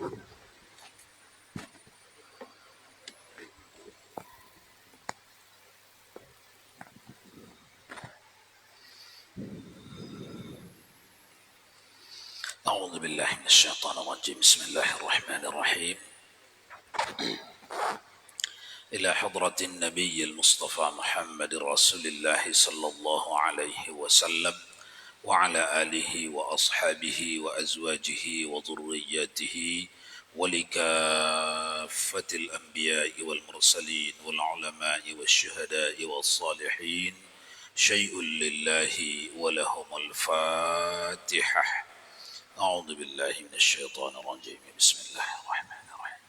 أعوذ بالله من الشيطان الرجيم. بسم الله الرحمن الرحيم. إلى حضرة النبي المصطفى محمد رسول الله صلى الله عليه وسلم وعلى آله وأصحابه وأزواجه وذرياته ولكافة الأنبياء والمرسلين والعلماء والشهداء والصالحين شيء لله ولهم الفاتحة. أعوذ بالله من الشيطان الرجيم. بسم الله الرحمن الرحيم.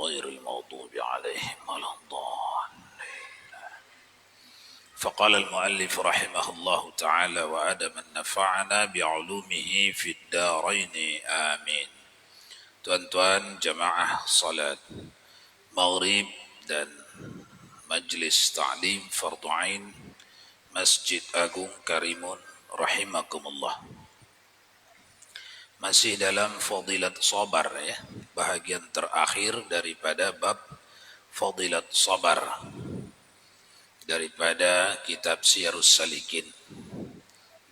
غير المغضوب عليهم ولا الضالين. فقال المؤلف رحمه الله تعالى: وأدم نفعنا بعلومه في الدارين آمين. Tuan-tuan jamaah salat maghrib dan majlis ta'lim fardu ain Masjid Agung Karimun rahimakumullah. Masih dalam fadilat sabar ya, bahagian terakhir daripada bab fadilat sabar daripada kitab Siyarus Salikin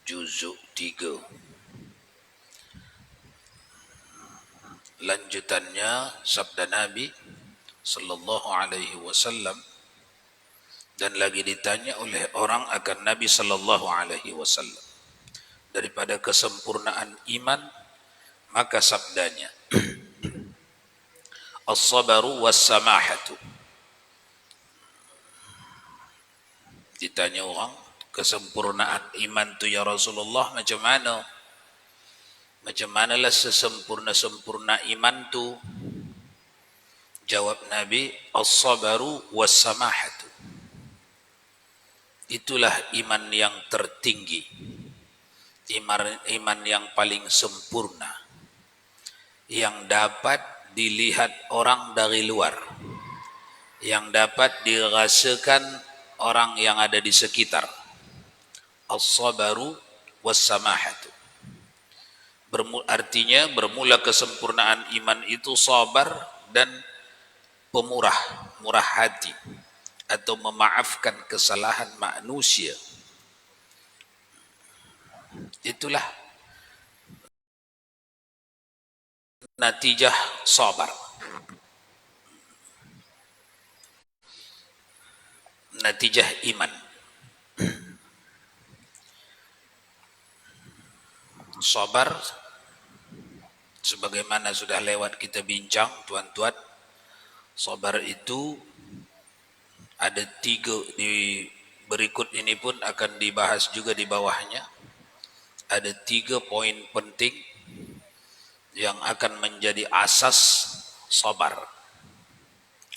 juzuk 3. Lanjutannya sabda Nabi sallallahu alaihi wasallam, dan lagi ditanya oleh orang akan Nabi sallallahu alaihi wasallam daripada kesempurnaan iman, maka sabdanya as-sabaru was-samahatu. Ditanya orang, kesempurnaan iman tu ya Rasulullah macam mana? Macam manalah sesempurna-sempurna iman tu? Jawab Nabi, as-sabaru was-samahatu. Itulah iman yang tertinggi, iman yang paling sempurna, yang dapat dilihat orang dari luar, yang dapat dirasakan orang yang ada di sekitar. As-sabaru was-samahatu. Artinya bermula kesempurnaan iman itu sabar dan pemurah, murah hati, atau memaafkan kesalahan manusia. Itulah natijah sabar, natijah iman. Sabar, sebagaimana sudah lewat kita bincang tuan-tuan, sabar itu ada 3, di berikut ini pun akan dibahas juga di bawahnya. Ada 3 poin penting yang akan menjadi asas sabar.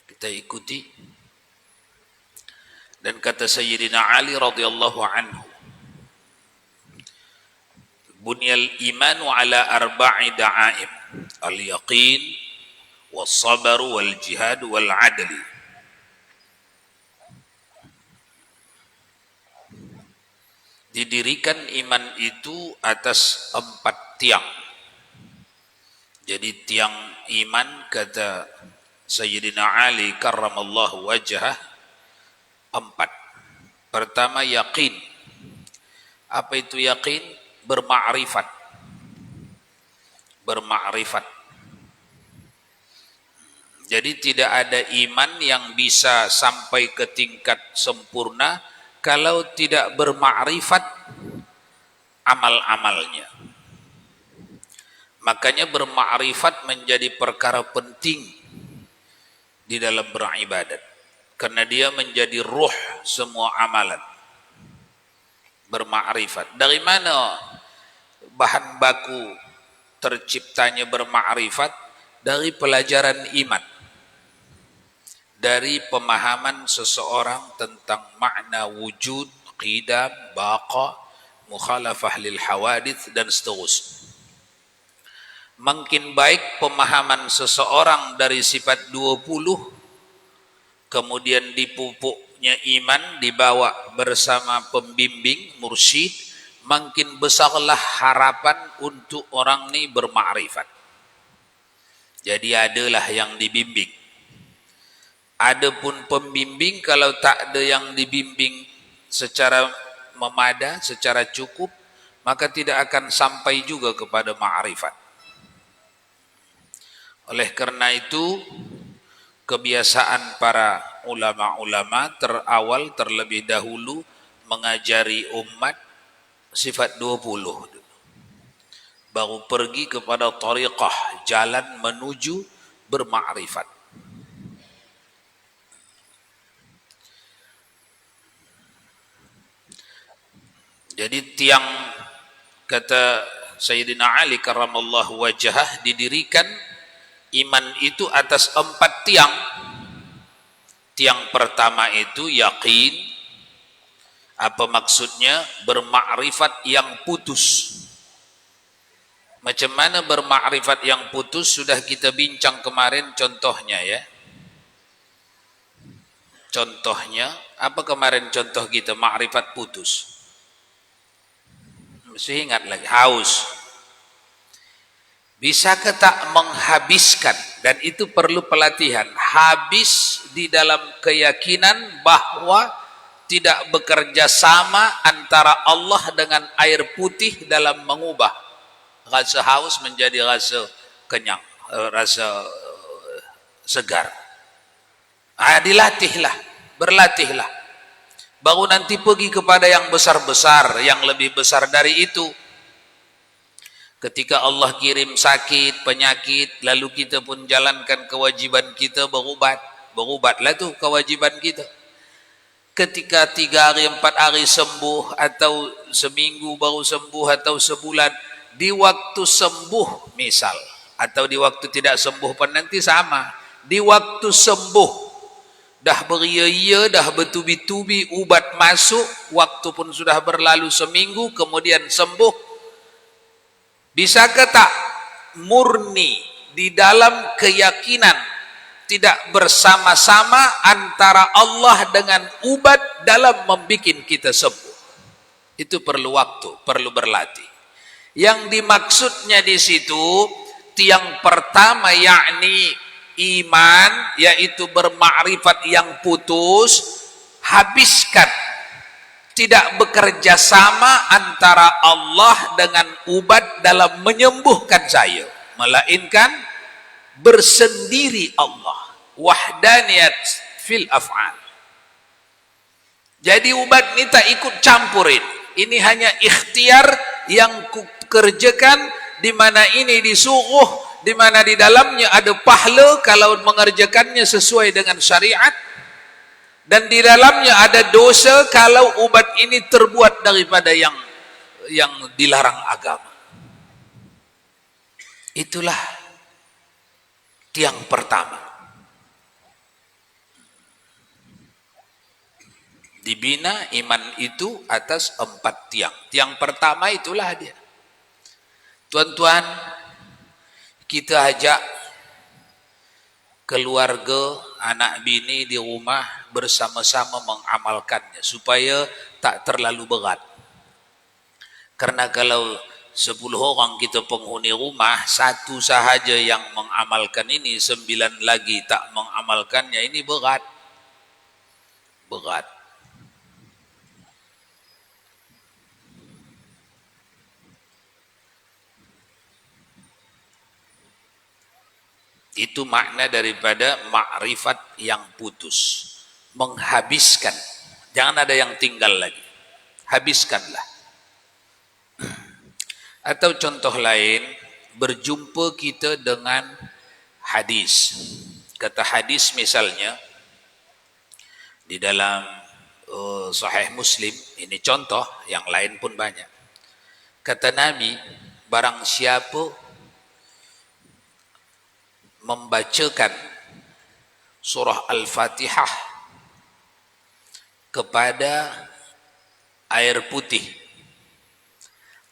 Kita ikuti. Dan kata Sayyidina Ali radhiyallahu anhu, bunyal imanu ala arba'i da'aim, al-yaqin was-sabar wal-jihad wal-adli. Didirikan iman itu atas 4 tiang. Jadi tiang iman kata Sayyidina Ali karramallahu wajhah 4. Pertama, yakin. Apa itu yakin? Bermakrifat. Bermakrifat. Jadi tidak ada iman yang bisa sampai ke tingkat sempurna kalau tidak bermakrifat amal-amalnya. Makanya bermakrifat menjadi perkara penting di dalam beribadat, karena dia menjadi ruh semua amalan. Bermakrifat. Dari mana bahan baku terciptanya bermakrifat? Dari pelajaran iman, dari pemahaman seseorang tentang makna wujud, qidam, baqa, mukhalafah lil hawadits, dan seterusnya. Makin baik pemahaman seseorang dari sifat 20, kemudian dipupuknya iman, dibawa bersama pembimbing, mursyid, makin besarlah harapan untuk orang ini bermakrifat. Jadi adalah yang dibimbing. Adapun pembimbing kalau tak ada yang dibimbing secara memada, secara cukup, maka tidak akan sampai juga kepada ma'rifat. Oleh karena itu, kebiasaan para ulama-ulama terawal terlebih dahulu mengajari umat sifat 20. Baru pergi kepada tariqah, jalan menuju bermakrifat. Jadi tiang, kata Sayyidina Ali karramallahu wajhah, didirikan iman itu atas 4 tiang. Tiang pertama itu yakin. Apa maksudnya? Bermakrifat yang putus. Macam mana bermakrifat yang putus sudah kita bincang kemarin contohnya ya. Contohnya, apa kemarin contoh kita makrifat putus? Mesti ingat lagi, haus. Bisakah tak menghabiskan, dan itu perlu pelatihan, habis di dalam keyakinan bahwa tidak bekerja sama antara Allah dengan air putih dalam mengubah rasa haus menjadi rasa kenyang, rasa segar. Dilatihlah, berlatihlah. Baru nanti pergi kepada yang besar-besar, yang lebih besar dari itu. Ketika Allah kirim sakit, penyakit, lalu kita pun jalankan kewajiban kita berubat. Berubatlah tuh kewajiban kita. Ketika 3 hari, 4 hari sembuh, atau seminggu baru sembuh, atau sebulan, di waktu sembuh misal, atau di waktu tidak sembuh pun nanti sama. Di waktu sembuh, dah beria-ia, dah bertubi-tubi, ubat masuk, waktu pun sudah berlalu seminggu, kemudian sembuh. Bisakah tak murni di dalam keyakinan tidak bersama-sama antara Allah dengan ubat dalam membuat kita sembuh? Itu perlu waktu, perlu berlatih. Yang dimaksudnya di situ tiang pertama yakni iman, yaitu bermakrifat yang putus, habiskan. Tidak bekerja sama antara Allah dengan ubat dalam menyembuhkan saya, melainkan bersendiri Allah, wahdaniyat fil af'al. Jadi ubat ini tak ikut campurin, ini hanya ikhtiar yang kukerjakan, di mana ini disuruh, di mana di dalamnya ada pahala kalau mengerjakannya sesuai dengan syariat, dan di dalamnya ada dosa kalau ubat ini terbuat daripada yang dilarang agama. Itulah tiang pertama. Dibina iman itu atas 4 tiang. Tiang pertama itulah dia. Tuan-tuan, kita ajak keluarga, anak bini di rumah bersama-sama mengamalkannya supaya tak terlalu berat. Karena kalau 10 orang kita penghuni rumah, 1 sahaja yang mengamalkan ini, 9 lagi tak mengamalkannya, ini berat. Berat. Itu makna daripada makrifat yang putus. Menghabiskan. Jangan ada yang tinggal lagi. Habiskanlah. Atau contoh lain, berjumpa kita dengan hadis. Kata hadis misalnya, di dalam Sahih Muslim, ini contoh, yang lain pun banyak. Kata Nabi, barang siapa membacakan surah Al-Fatihah kepada air putih,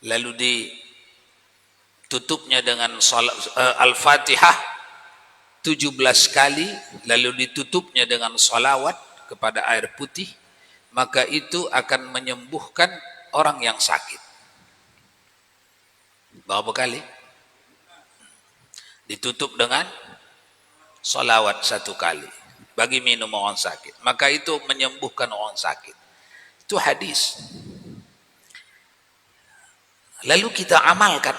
lalu ditutupnya dengan Al-Fatihah, 17 kali lalu ditutupnya dengan salawat kepada air putih, maka itu akan menyembuhkan orang yang sakit. Berapa kali? Ditutup dengan salawat 1 kali bagi minum orang sakit, maka itu menyembuhkan orang sakit. Itu hadis. Lalu kita amalkan.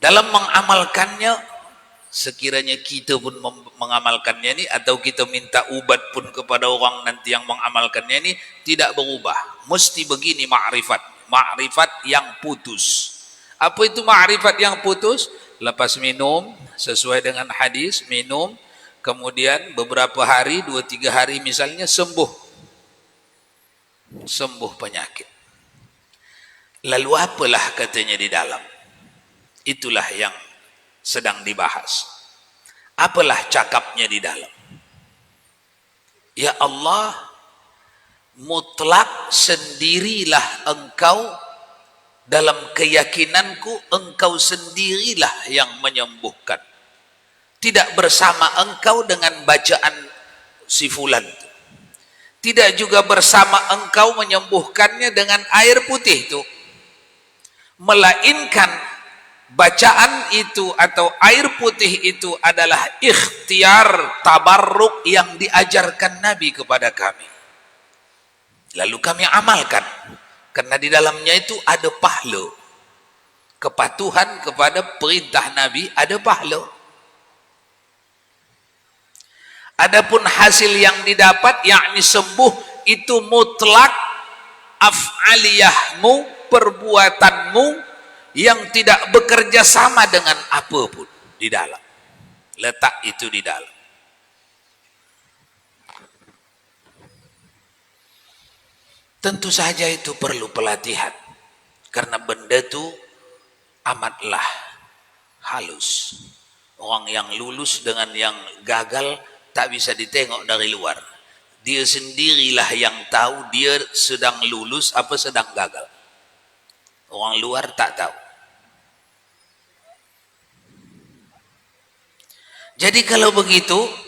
Dalam mengamalkannya, sekiranya kita pun mengamalkannya ini, atau kita minta ubat pun kepada orang nanti yang mengamalkannya ini, tidak berubah. Mesti begini ma'rifat. Ma'rifat yang putus. Apa itu ma'rifat yang putus? Lepas minum, sesuai dengan hadis, minum, kemudian beberapa hari, 2-3 hari misalnya, sembuh penyakit. Lalu apalah katanya di dalam? Itulah yang sedang dibahas. Apalah cakapnya di dalam? Ya Allah, mutlak sendirilah engkau, dalam keyakinanku engkau sendirilah yang menyembuhkan. Tidak bersama engkau dengan bacaan si fulan. Tidak juga bersama engkau menyembuhkannya dengan air putih itu. Melainkan bacaan itu atau air putih itu adalah ikhtiar tabarruk yang diajarkan Nabi kepada kami. Lalu kami amalkan. Karena di dalamnya itu ada pahala. Kepatuhan kepada perintah Nabi ada pahala. Adapun hasil yang didapat, yakni sembuh, itu mutlak af'aliyahmu, perbuatanmu yang tidak bekerja sama dengan apapun di dalam. Letak itu di dalam. Tentu saja itu perlu pelatihan, karena benda itu amatlah halus. Orang yang lulus dengan yang gagal tak bisa ditengok dari luar. Dia sendirilah yang tahu dia sedang lulus apa sedang gagal. Orang luar tak tahu. Jadi kalau begitu,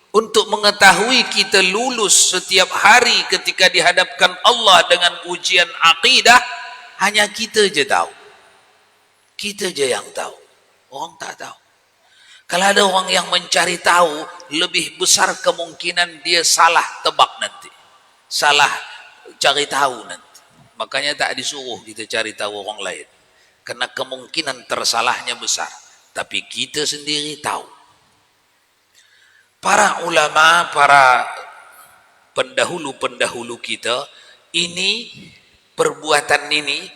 untuk mengetahui kita lulus setiap hari ketika dihadapkan Allah dengan ujian akidah, hanya kita je tahu. Kita je yang tahu. Orang tak tahu. Kalau ada orang yang mencari tahu, lebih besar kemungkinan dia salah tebak nanti. Salah cari tahu nanti. Makanya tak disuruh kita cari tahu orang lain. Karena kemungkinan tersalahnya besar. Tapi kita sendiri tahu. Para ulama, para pendahulu-pendahulu kita, ini perbuatan ini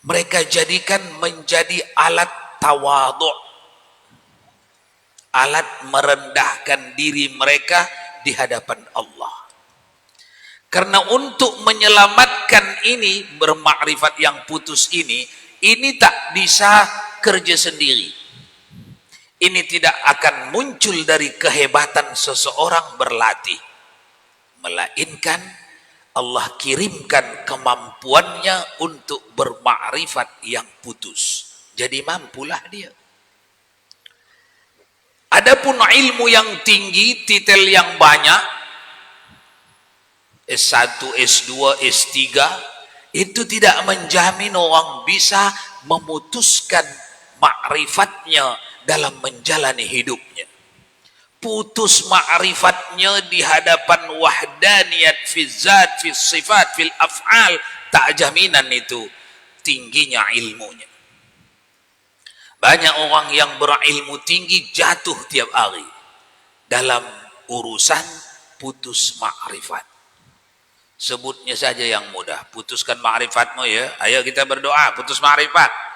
mereka jadikan menjadi alat tawadhu', alat merendahkan diri mereka di hadapan Allah. Karena untuk menyelamatkan ini, bermakrifat yang putus ini tak bisa kerja sendiri. Ini tidak akan muncul dari kehebatan seseorang berlatih, melainkan Allah kirimkan kemampuannya untuk bermakrifat yang putus. Jadi mampulah dia. Adapun ilmu yang tinggi, titel yang banyak, S1, S2, S3, itu tidak menjamin orang bisa memutuskan makrifatnya dalam menjalani hidupnya. Putus ma'rifatnya di hadapan wahdaniyat fi zat, fi sifat, fil af'al, tak jaminan itu tingginya ilmunya. Banyak orang yang berilmu tinggi jatuh tiap hari dalam urusan putus ma'rifat. Sebutnya saja yang mudah, putuskan ma'rifatmu ya. Ayo kita berdoa, putus ma'rifat.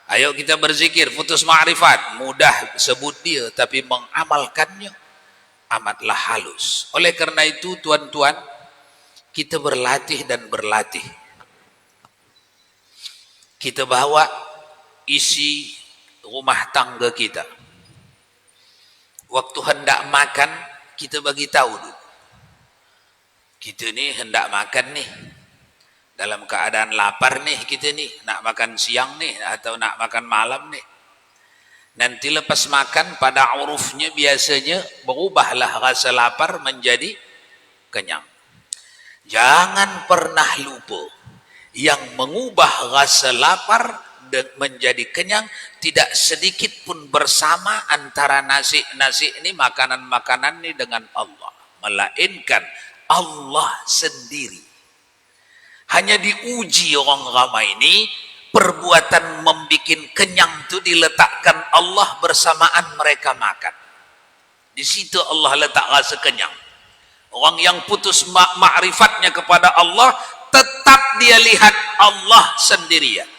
Ayo kita berzikir, putus ma'rifat. Mudah sebut dia, tapi mengamalkannya amatlah halus. Oleh karena itu, tuan-tuan, kita berlatih dan berlatih. Kita bawa isi rumah tangga kita. Waktu hendak makan, kita bagi tahu dulu. Kita ni hendak makan nih. Dalam keadaan lapar nih kita nih, nak makan siang nih atau nak makan malam nih. Nanti lepas makan pada urufnya biasanya berubahlah rasa lapar menjadi kenyang. Jangan pernah lupa, yang mengubah rasa lapar dan menjadi kenyang tidak sedikit pun bersama antara nasi ini, makanan ini dengan Allah, melainkan Allah sendiri. Hanya diuji orang ramai ini, perbuatan membikin kenyang itu diletakkan Allah bersamaan mereka makan. Di situ Allah letak rasa kenyang. Orang yang putus ma'rifatnya kepada Allah, tetap dia lihat Allah sendirian.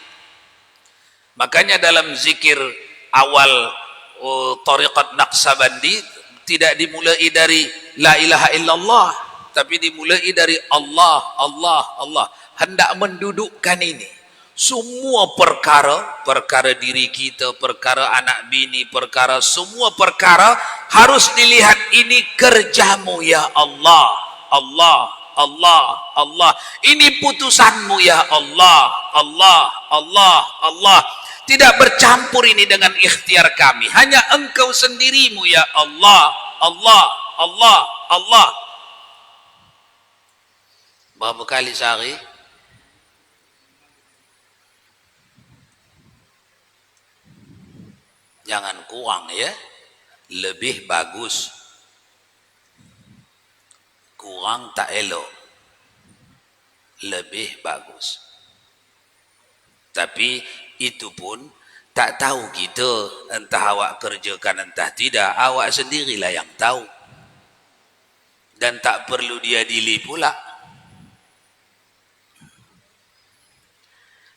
Makanya dalam zikir awal tariqat Naqsabandi tidak dimulai dari la ilaha illallah, tapi dimulai dari Allah, Allah, Allah. Hendak mendudukkan ini. Semua perkara diri kita, perkara anak bini, perkara semua perkara harus dilihat ini kerjamu ya Allah, Allah, Allah, Allah. Ini putusanmu ya Allah, Allah, Allah, Allah. Tidak bercampur ini dengan ikhtiar kami. Hanya engkau sendirimu ya Allah, Allah, Allah, Allah. Berapa kali sehari? Jangan kurang ya, lebih bagus. Kurang tak elok, lebih bagus. Tapi itu pun tak tahu kita, entah awak kerjakan entah tidak, awak sendirilah yang tahu. Dan tak perlu diadili pula.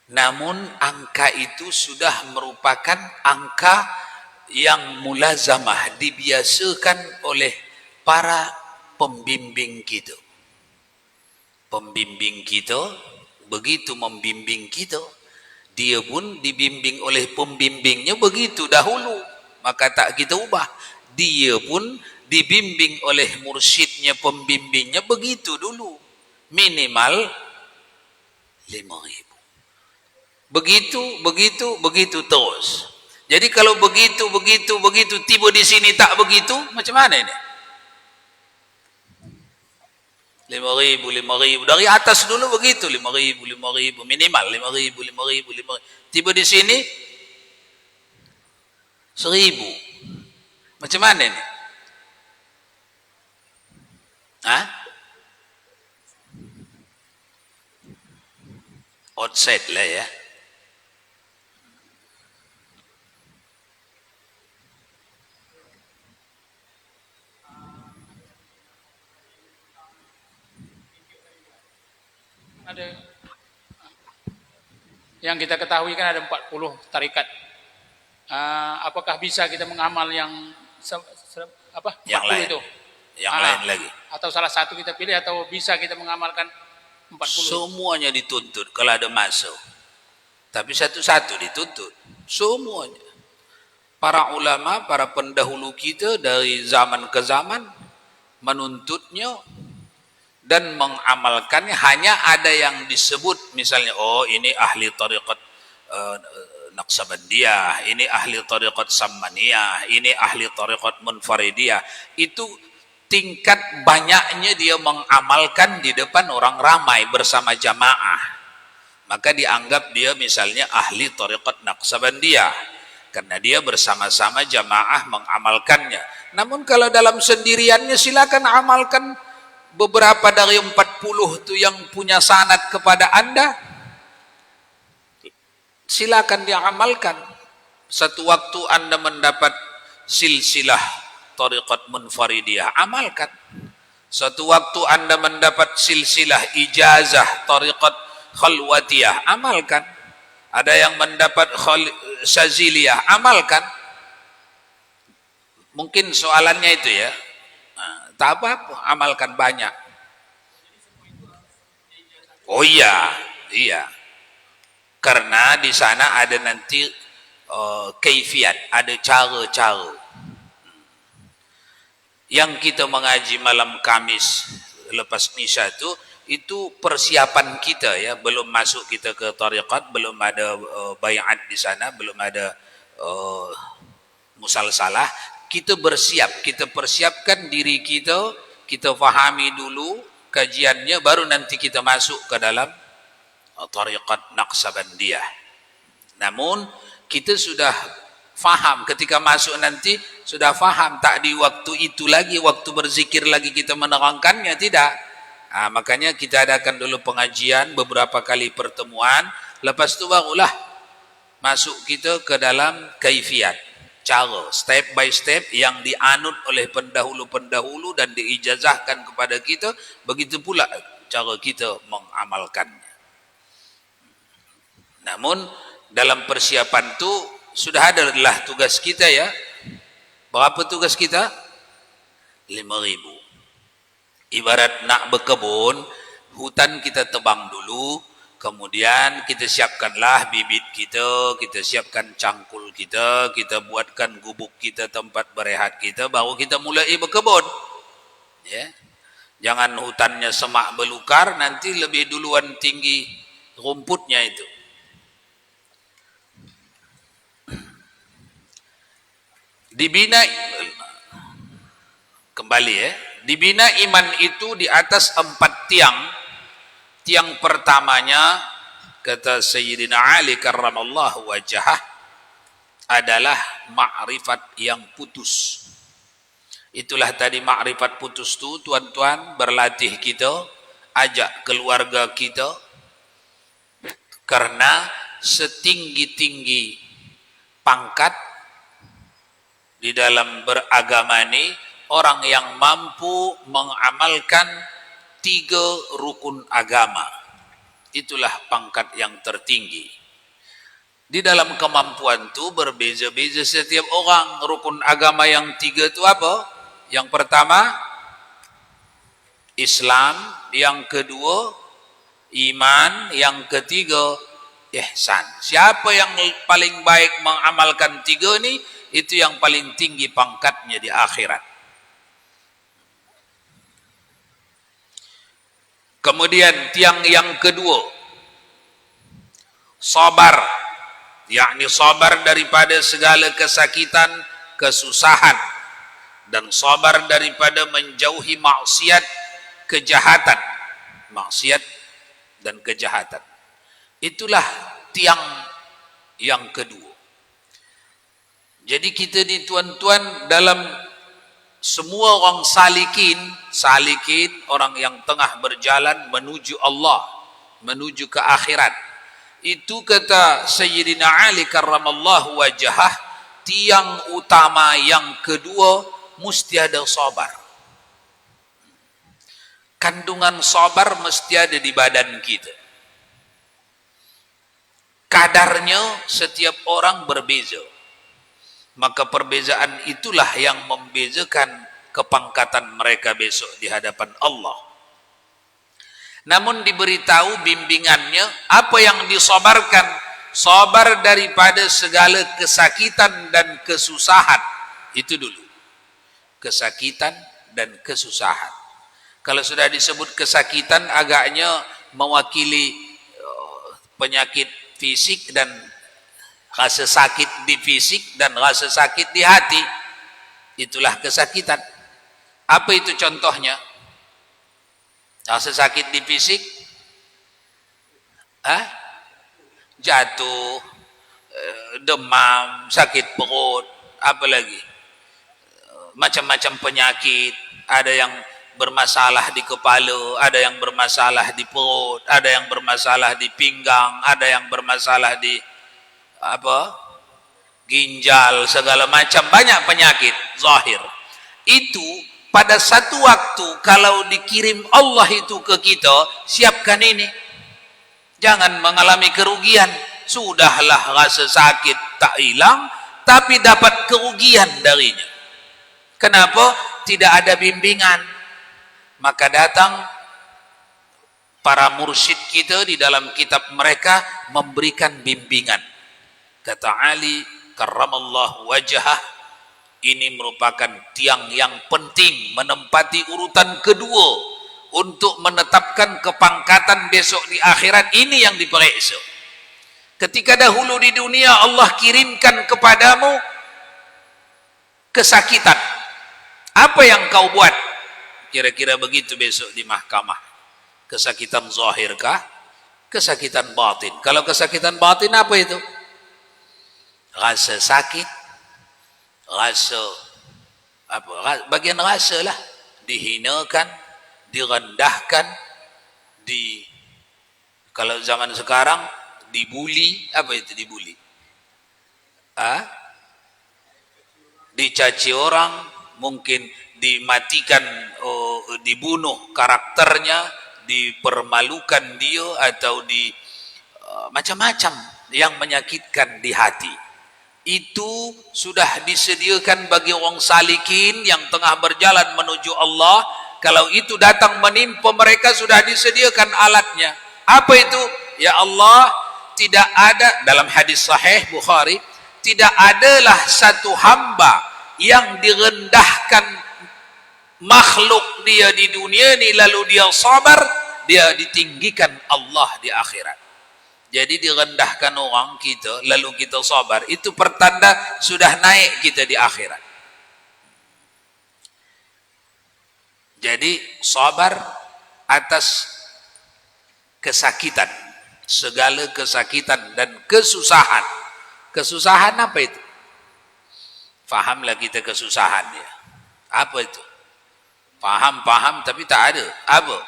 Namun angka itu sudah merupakan angka yang mulazamah, dibiasakan oleh para pembimbing kita. Pembimbing kita begitu membimbing kita, dia pun dibimbing oleh pembimbingnya begitu dahulu, maka tak kita ubah. Dia pun dibimbing oleh mursyidnya, pembimbingnya begitu dulu, minimal 5.000. Begitu terus. Jadi kalau begitu tiba di sini tak begitu, macam mana ini? 5.000 dari atas dulu begitu, 5.000 minimal, 5.000. Tiba di sini 1.000. Macam mana ini? Hah? Outside lah ya. Ada yang kita ketahui kan ada 40 tarikat. Apakah bisa kita mengamal yang yang lain itu? Yang lain lagi. Atau salah satu kita pilih, atau bisa kita mengamalkan 40? Semuanya dituntut kalau ada masuk. Tapi satu-satu dituntut. Semuanya. Para ulama, para pendahulu kita dari zaman ke zaman menuntutnya dan mengamalkannya. Hanya ada yang disebut misalnya, oh ini ahli tariqat Naqsabandiyah, ini ahli tariqat Sammaniyah, ini ahli tariqat Munfaridiyah. Itu tingkat banyaknya dia mengamalkan di depan orang ramai bersama jamaah, maka dianggap dia misalnya ahli tariqat Naqsabandiyah, karena dia bersama-sama jamaah mengamalkannya. Namun kalau dalam sendiriannya silakan amalkan. Beberapa dari 40 itu yang punya sanad kepada Anda, silakan diamalkan. Satu waktu Anda mendapat silsilah tariqat Munfaridiyah, amalkan. Satu waktu Anda mendapat silsilah ijazah tariqat Khalwatiyah, amalkan. Ada yang mendapat Syaziliyah, amalkan. Mungkin soalannya itu ya. Tak apa-apa, amalkan banyak. Oh iya. Karena di sana ada nanti kaifiat, ada cara-cara. Yang kita mengaji malam Kamis lepas Nisya itu persiapan kita ya, belum masuk kita ke tariqat, belum ada bayat di sana, belum ada musalsalah, kita bersiap, kita persiapkan diri kita, kita fahami dulu kajiannya, baru nanti kita masuk ke dalam tariqat Naqsabandiyah. Namun kita sudah faham ketika masuk nanti, sudah faham tak di waktu itu lagi, waktu berzikir lagi kita menerangkannya, tidak. Makanya kita adakan dulu pengajian, beberapa kali pertemuan, lepas itu barulah masuk kita ke dalam kaifiyat, cara, step by step yang dianut oleh pendahulu-pendahulu dan diijazahkan kepada kita, begitu pula cara kita mengamalkannya. Namun dalam persiapan itu sudah adalah tugas kita ya. Berapa tugas kita? 5.000. Ibarat nak berkebun, hutan kita tebang dulu, kemudian kita siapkanlah bibit kita, kita siapkan cangkul kita, kita buatkan gubuk kita, tempat berehat kita, baru kita mulai berkebun. Ya. Jangan hutannya semak belukar, nanti lebih duluan tinggi rumputnya itu. Dibina kembali ya, dibina iman itu di atas 4 tiang. Tiang pertamanya, kata Sayyidina Ali karramallahu wajhah, adalah ma'rifat yang putus. Itulah tadi ma'rifat putus itu, tuan-tuan, berlatih kita, ajak keluarga kita, karena setinggi-tinggi pangkat di dalam beragama ini, orang yang mampu mengamalkan 3 rukun agama, itulah pangkat yang tertinggi. Di dalam kemampuan itu berbeza-beza setiap orang. Rukun agama yang 3 itu apa? Yang pertama Islam, yang kedua iman, yang ketiga ihsan. Siapa yang paling baik mengamalkan 3 ini, itu yang paling tinggi pangkatnya di akhirat. Kemudian tiang yang kedua, sabar, yakni sabar daripada segala kesakitan, kesusahan, dan sabar daripada menjauhi maksiat, kejahatan, maksiat dan kejahatan. Itulah tiang yang kedua. Jadi kita ni tuan-tuan, dalam semua orang salikin, orang yang tengah berjalan menuju Allah, menuju ke akhirat. Itu kata Sayyidina Ali karramallahu wajhah, tiang utama yang kedua mesti ada sabar. Kandungan sabar mesti ada di badan kita. Kadarnya setiap orang berbeza. Maka perbezaan itulah yang membezakan kepangkatan mereka besok di hadapan Allah. Namun diberitahu bimbingannya, apa yang disabarkan? Sabar daripada segala kesakitan dan kesusahan. Itu dulu. Kesakitan dan kesusahan. Kalau sudah disebut kesakitan, agaknya mewakili penyakit fisik dan rasa sakit di fisik dan rasa sakit di hati. Itulah kesakitan. Apa itu contohnya? Rasa sakit di fisik, jatuh, demam, sakit perut, apa lagi? Macam-macam penyakit. Ada yang bermasalah di kepala, ada yang bermasalah di perut, ada yang bermasalah di pinggang, ada yang bermasalah di ginjal, segala macam, banyak penyakit zahir. Itu pada satu waktu kalau dikirim Allah itu ke kita, siapkan ini, jangan mengalami kerugian. Sudahlah rasa sakit tak hilang, tapi dapat kerugian darinya. Kenapa? Tidak ada bimbingan. Maka datang para mursyid kita di dalam kitab mereka memberikan bimbingan. Kata Ali karramallahu wajhah, ini merupakan tiang yang penting, menempati urutan kedua untuk menetapkan kepangkatan besok di akhirat. Ini yang diperiksa. Ketika dahulu di dunia Allah kirimkan kepadamu kesakitan. Apa yang kau buat? Kira-kira begitu besok di mahkamah. Kesakitan zahirkah? Kesakitan batin. Kalau kesakitan batin apa itu? Rasa sakit, rasa apa? Bagian rasa lah. Dihinakan, direndahkan, kalau zaman sekarang dibuli. Apa itu dibuli? Dicaci orang, mungkin dimatikan, dibunuh karakternya, dipermalukan dia, atau macam-macam yang menyakitkan di hati. Itu sudah disediakan bagi orang salikin yang tengah berjalan menuju Allah. Kalau itu datang menimpa mereka, sudah disediakan alatnya. Apa itu? Ya Allah, tidak ada, dalam hadis sahih Bukhari, tidak adalah satu hamba yang direndahkan makhluk dia di dunia ini lalu dia sabar, dia ditinggikan Allah di akhirat. Jadi direndahkan orang kita lalu kita sabar, itu pertanda sudah naik kita di akhirat. Jadi sabar atas kesakitan, segala kesakitan dan kesusahan. Kesusahan apa itu? Fahamlah kita kesusahan ya. Apa itu? Paham tapi tak ada. Apa?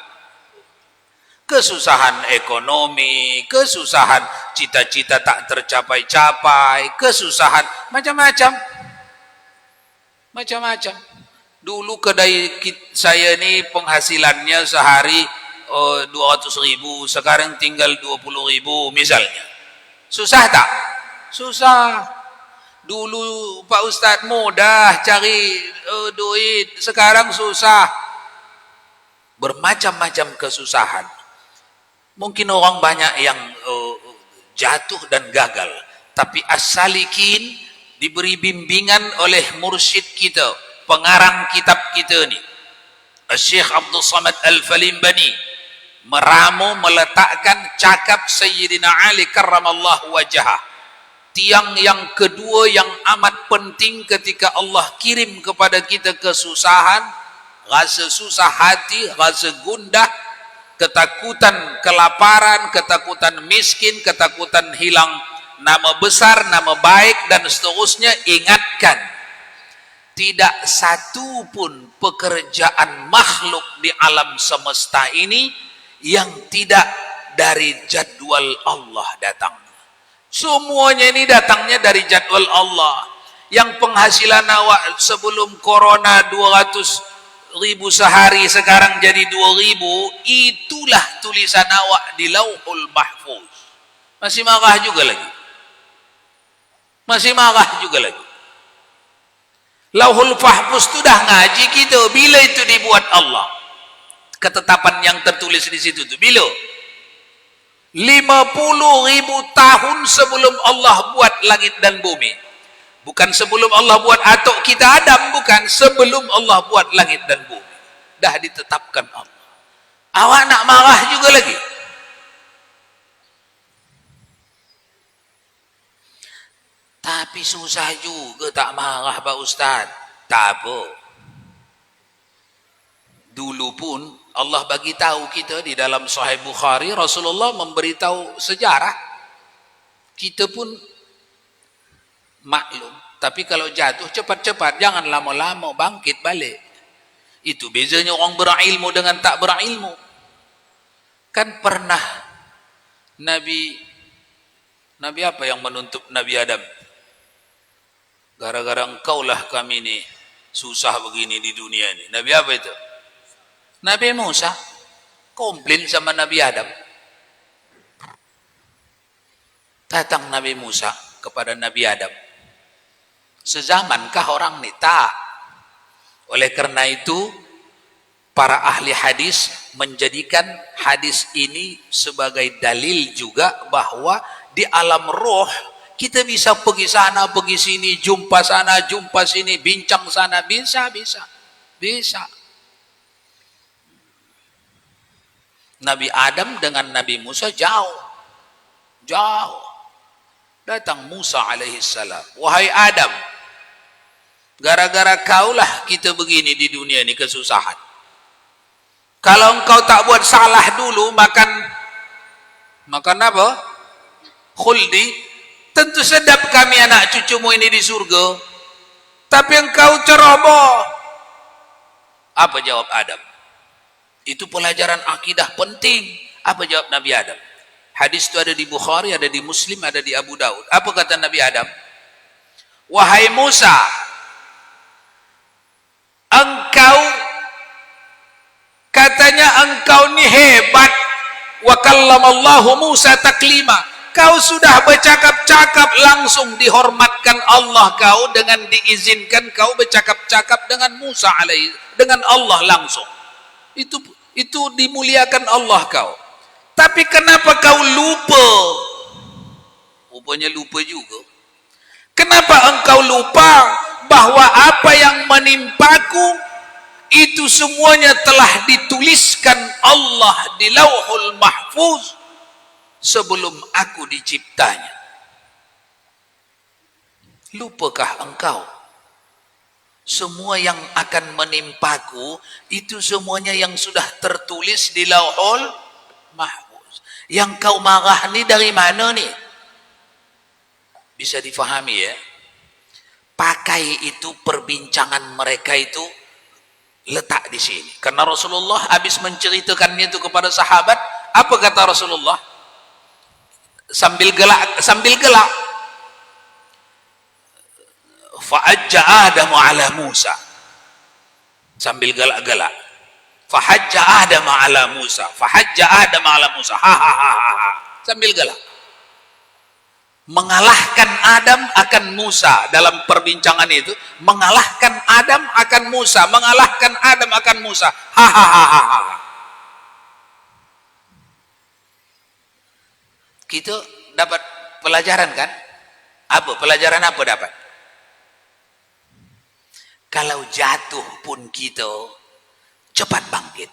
Kesusahan ekonomi, kesusahan cita-cita tak tercapai-capai, kesusahan macam-macam. Macam-macam. Dulu kedai saya ni penghasilannya sehari 200.000, sekarang tinggal 20.000 misalnya. Susah tak? Susah. Dulu Pak Ustaz mudah cari duit, sekarang susah. Bermacam-macam kesusahan. Mungkin orang banyak yang jatuh dan gagal, tapi as-salikin diberi bimbingan oleh mursyid kita, pengarang kitab kita ni, Syekh Abdul Samad Al-Falimbani, meramu meletakkan cakap Sayyidina Ali karramallahu wajhah, tiang yang kedua yang amat penting ketika Allah kirim kepada kita kesusahan, rasa susah hati, rasa gundah, ketakutan kelaparan, ketakutan miskin, ketakutan hilang nama besar, nama baik dan seterusnya. Ingatkan, tidak satu pun pekerjaan makhluk di alam semesta ini yang tidak dari jadwal Allah datang. Semuanya ini datangnya dari jadwal Allah. Yang penghasilan awak sebelum corona 200.000 sehari sekarang jadi 2.000, itulah tulisan awak di Lauhul Mahfuz. Masih marah juga lagi. Masih marah juga lagi. Lauhul Mahfuz itu dah ngaji kita. Bila itu dibuat Allah? Ketetapan yang tertulis di situ tu bila? 50.000 tahun sebelum Allah buat langit dan bumi. Bukan sebelum Allah buat atuk kita Adam, bukan, sebelum Allah buat langit dan bumi. Dah ditetapkan Allah. Awak nak marah juga lagi? Tapi susah juga tak marah Pak Ustaz. Tak apa. Dulu pun Allah bagi tahu kita di dalam Sahih Bukhari, Rasulullah memberitahu sejarah. Kita pun maklum. Tapi kalau jatuh cepat-cepat, jangan lama-lama, bangkit balik. Itu bezanya orang berilmu dengan tak berilmu. Kan pernah Nabi apa yang menuntut Nabi Adam? Gara-gara engkaulah kami ni susah begini di dunia ni. Nabi apa itu? Nabi Musa komplain sama Nabi Adam. Datang Nabi Musa kepada Nabi Adam. Sezamankah orang ni? Tak. Oleh kerana itu para ahli hadis menjadikan hadis ini sebagai dalil juga bahwa di alam roh kita bisa pergi sana, pergi sini, jumpa sana, jumpa sini, bincang sana, bisa. Nabi Adam dengan Nabi Musa jauh. Datang Musa alaihissalam. Wahai Adam, Gara-gara kaulah kita begini di dunia ini kesusahan. Kalau engkau tak buat salah dulu, makan apa? Khuldi. Tentu sedap kami anak cucumu ini di surga. Tapi engkau ceroboh. Apa jawab Adam? Itu pelajaran akidah penting. Apa jawab Nabi Adam? Hadis itu ada di Bukhari, ada di Muslim, ada di Abu Daud. Apa kata Nabi Adam? Wahai Musa, engkau katanya engkau ni hebat. Wa kallamallahu Musa taklima. Kau sudah bercakap-cakap langsung, dihormatkan Allah kau dengan diizinkan kau bercakap-cakap dengan Musa alaihi, dengan Allah langsung. Itu dimuliakan Allah kau. Tapi kenapa kau lupa? Rupanya lupa juga. Kenapa engkau lupa bahwa apa yang menimpaku itu semuanya telah dituliskan Allah di Lauhul Mahfuz sebelum aku diciptanya? Lupakah engkau? Semua yang akan menimpaku itu semuanya yang sudah tertulis di Lauhul Mahfuz. Yang kau marah ni dari mana ni? Bisa difahami ya? Pakai itu perbincangan mereka itu letak di sini. Karena Rasulullah habis menceritakannya itu kepada sahabat, apa kata Rasulullah? Sambil gelak. Fa'ajja Adamu ala Musa. Sambil gelak-gelak. Fahajja Adamu ala Musa. Fahajja Adamu ala Musa. Ha. Sambil gelak. Mengalahkan Adam akan Musa dalam perbincangan itu, mengalahkan Adam akan Musa, mengalahkan Adam akan Musa. Ha. Kita dapat pelajaran kan? Apa pelajaran apa dapat? Kalau jatuh pun kita cepat bangkit.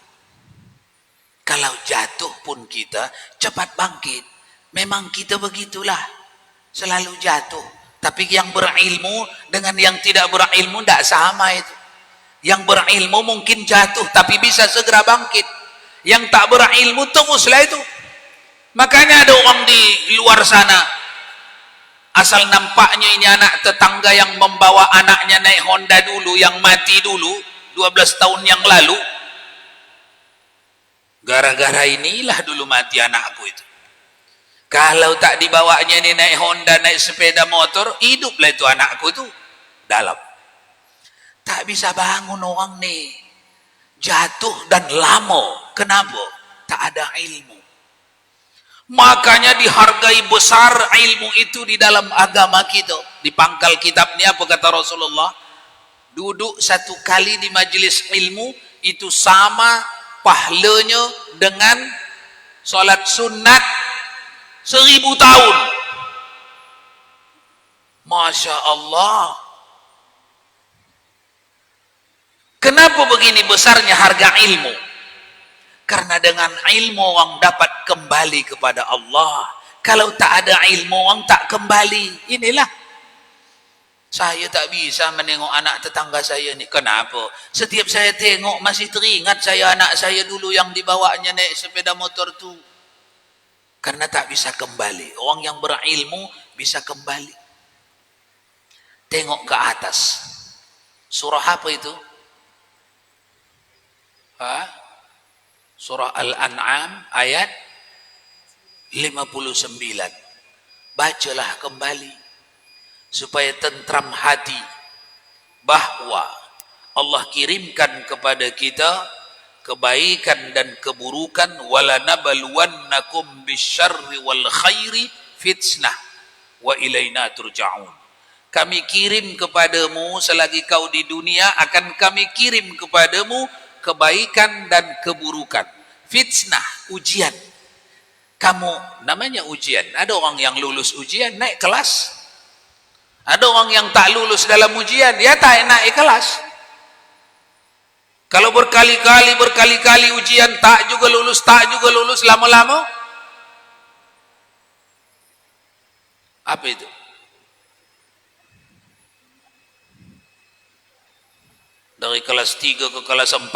Kalau jatuh pun kita cepat bangkit. Memang kita begitulah. Selalu jatuh. Tapi yang berilmu dengan yang tidak berilmu tidak sama itu. Yang berilmu mungkin jatuh tapi bisa segera bangkit. Yang tak berilmu teruslah itu. Makanya ada orang di luar sana, asal nampaknya ini anak tetangga yang membawa anaknya naik Honda dulu, yang mati dulu 12 tahun yang lalu. Gara-gara inilah dulu mati anakku itu. Kalau tak dibawanya ini naik Honda, naik sepeda motor, hiduplah itu anakku itu dalam. Tak bisa bangun orang nih. Jatuh dan lama. Kenapa? Tak ada ilmu. Makanya dihargai besar ilmu itu di dalam agama kita. Di pangkal kitabnya apa kata Rasulullah? Duduk satu kali di majelis ilmu itu sama pahalanya dengan solat sunat 1000 tahun. Masya Allah. Kenapa begini besarnya harga ilmu? Karena dengan ilmu orang dapat kembali kepada Allah. Kalau tak ada ilmu orang tak kembali. Inilah. Saya tak bisa menengok anak tetangga saya ni. Kenapa? Setiap saya tengok masih teringat saya anak saya dulu yang dibawanya naik sepeda motor tu. Karena tak bisa kembali. Orang yang berilmu bisa kembali. Tengok ke atas. Surah apa itu? Surah Al-An'am ayat 59. Bacalah kembali supaya tentram hati bahwa Allah kirimkan kepada kita kebaikan dan keburukan. Walanabluwannakum bisyarri wal khairi fitnah wa ilaina turja'un. Kami kirim kepadamu selagi kau di dunia, akan kami kirim kepadamu kebaikan dan keburukan. Fitnah, ujian. Kamu, namanya ujian. Ada orang yang lulus ujian naik kelas. Ada orang yang tak lulus dalam ujian, dia tak naik kelas. Kalau berkali-kali ujian tak juga lulus, lama-lama apa itu? dari kelas 3 ke kelas 4.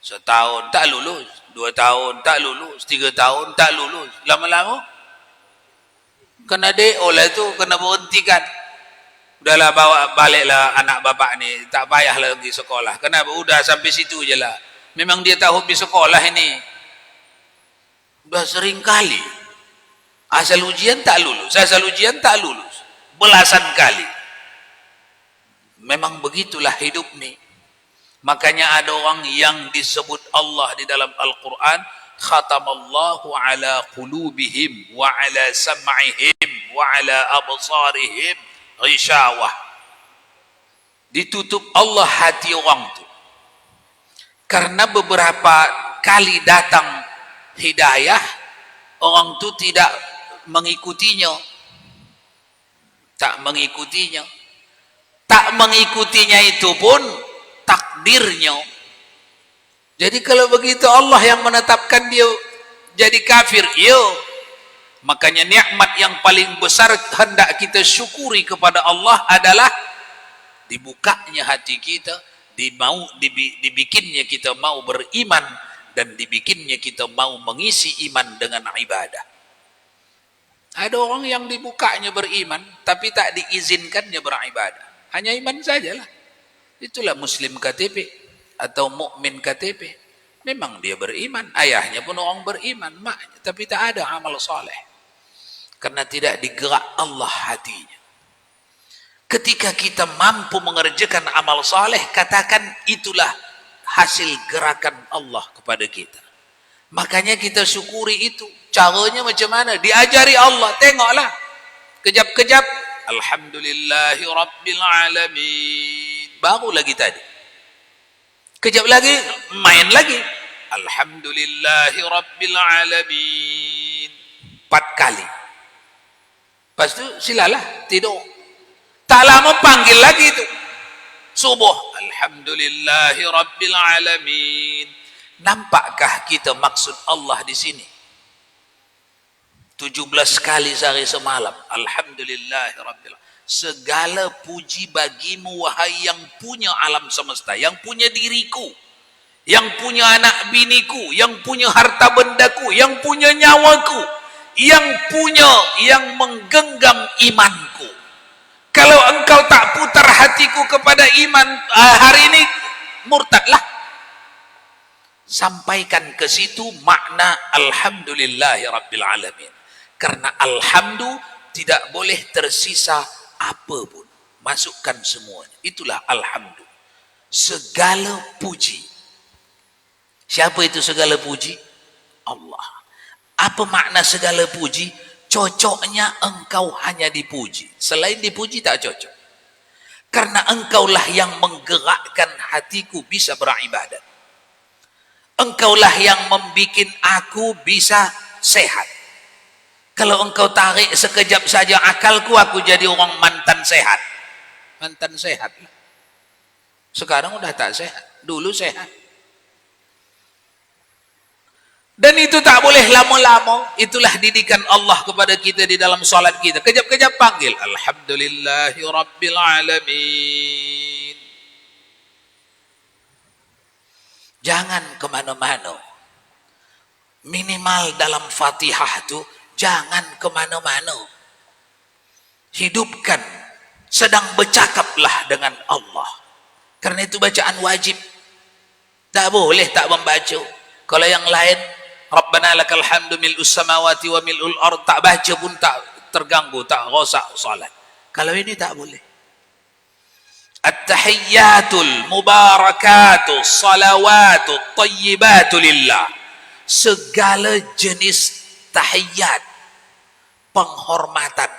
Setahun tak lulus, 2 tahun tak lulus, 3 tahun tak lulus. Lama-lama kena DO lah tu, kena berhentikan. Udahlah bawa baliklah anak bapak ni, tak payahlah pergi sekolah. Kenapa? Udah sampai situ je lah. Memang dia tak hobi sekolah ini. Udah sering kali. Asal ujian tak lulus, asal ujian tak lulus. Belasan kali. Memang begitulah hidup ni. Makanya ada orang yang disebut Allah di dalam Al-Quran, khatamallahu ala qulubihim wa ala sam'ihim wa ala absarihim ghishawah. Ditutup Allah hati orang tu. Karena beberapa kali datang hidayah, orang tu tidak mengikutinya. Tak mengikutinya. Tak mengikutinya itu pun takdirnya. Jadi kalau begitu Allah yang menetapkan dia jadi kafir, yo. Makanya nikmat yang paling besar hendak kita syukuri kepada Allah adalah dibukanya hati kita, dibikinnya kita mau beriman, dan dibikinnya kita mau mengisi iman dengan ibadah. Ada orang yang dibukanya beriman tapi tak diizinkannya beribadah, hanya iman sajalah. Itulah Muslim KTP atau mukmin KTP. Memang dia beriman, ayahnya pun orang beriman, maknya, tapi tak ada amal soleh. Karena tidak digerak Allah hatinya. Ketika kita mampu mengerjakan amal soleh, katakan itulah hasil gerakan Allah kepada kita. Makanya kita syukuri itu. Caranya macam mana? Diajari Allah. Tengoklah. Kejap-kejap. Alhamdulillahi Rabbil Alamin. Baru lagi tadi. Kejap lagi, main lagi. Alhamdulillahi Rabbil Alamin. 4 kali. Lepas itu silalah tidur. Tak lama panggil lagi itu. Subuh. Alhamdulillahi Rabbil Alamin. Nampakkah kita maksud Allah di sini? 17 kali sehari semalam. Alhamdulillahi Rabbil Alamin. Segala puji bagimu wahai yang punya alam semesta, yang punya diriku, yang punya anak biniku, yang punya harta bendaku, yang punya nyawaku, yang menggenggam imanku. Kalau engkau tak putar hatiku kepada iman, hari ini murtadlah. Sampaikan ke situ makna Alhamdulillahi Rabbil Alamin. Karena alhamdu tidak boleh tersisa apapun. Masukkan semuanya. Itulah alhamdu. Segala puji. Siapa itu segala puji? Allah. Apa makna segala puji? Cocoknya engkau hanya dipuji. Selain dipuji tak cocok. Karena engkaulah yang menggerakkan hatiku bisa beribadat. Engkaulah yang membikin aku bisa sehat. Kalau engkau tarik sekejap saja akalku, aku jadi orang mantan sehat. Mantan sehat. Sekarang udah tak sehat. Dulu sehat. Dan itu tak boleh lama-lama. Itulah didikan Allah kepada kita di dalam salat kita. Kejap-kejap panggil. Alhamdulillahi Rabbil Alamin. Jangan kemana-mana. Minimal dalam Fatihah itu, jangan kemana-mana. Hidupkan. Sedang bercakaplah dengan Allah. Karena itu bacaan wajib. Tak boleh tak membaca. Kalau yang lain, Rabbana lakal hamdu mil'us samawati wa mil'ul ard, tak baca pun tak terganggu, tak rosak salat. Kalau ini tak boleh. At-tahiyyatul mubarakatul salawatut tayyibatul lillah. Segala jenis tahiyyat, penghormatan,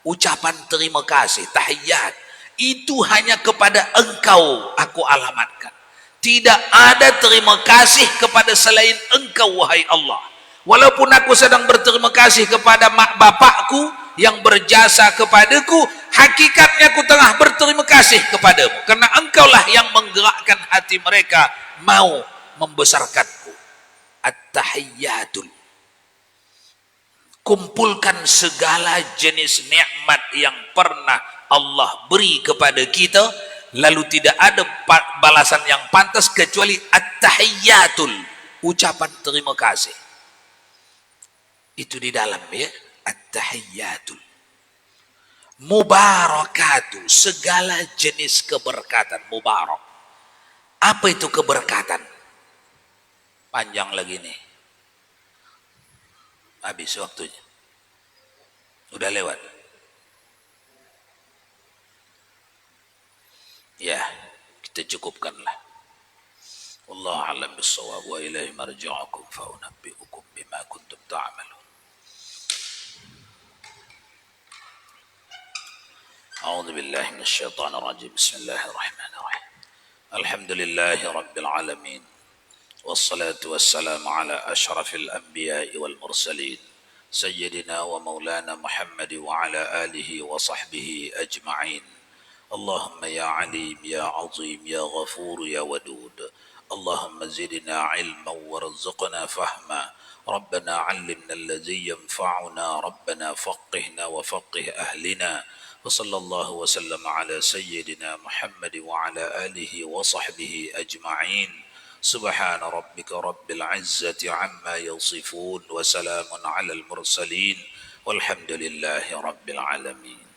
ucapan terima kasih, tahiyyat, itu hanya kepada engkau aku alamatkan. Tidak ada terima kasih kepada selain engkau wahai Allah. Walaupun aku sedang berterima kasih kepada mak bapakku yang berjasa kepadaku, hakikatnya aku tengah berterima kasih kepadamu. Karena engkaulah yang menggerakkan hati mereka mau membesarkanku. At-tahiyyatul. Kumpulkan segala jenis nikmat yang pernah Allah beri kepada kita. lalu tidak ada balasan yang pantas kecuali at-tahiyyatul, ucapan terima kasih. Itu di dalam ya, at-tahiyyatul. Mubarakatuh, segala jenis keberkatan, mubarak. Apa itu keberkatan? Panjang lagi nih. Habis waktunya. Udah lewat. Ya, kita cukupkanlah. Wallahu a'lam bissawab wa ilaihi marji'ukum fa unabbi'ukum bima kuntum ta'malun. A'udzu billahi minasy syaithanir rajim. Bismillahirrahmanirrahim. Alhamdulillahi rabbil alamin. Wassalatu wassalamu ala asyrafil anbiya'i wal mursalin. Sayyidina wa maulana Muhammad wa ala alihi wa sahbihi ajma'in. Allahumma ya alim ya azim ya ghafur ya wadud. Allahumma zidna ilman warzuqna fahma. Rabbana 'allimna alladhi yanfa'una. Rabbana faqihna wa faqih ahlina. Wa sallallahu wa sallam ala sayyidina Muhammad wa ala alihi wa sahbihi ajma'in. Subhana rabbika rabbil izzati amma yasifun wa salamun ala al mursalin walhamdulillahi rabbil alamin.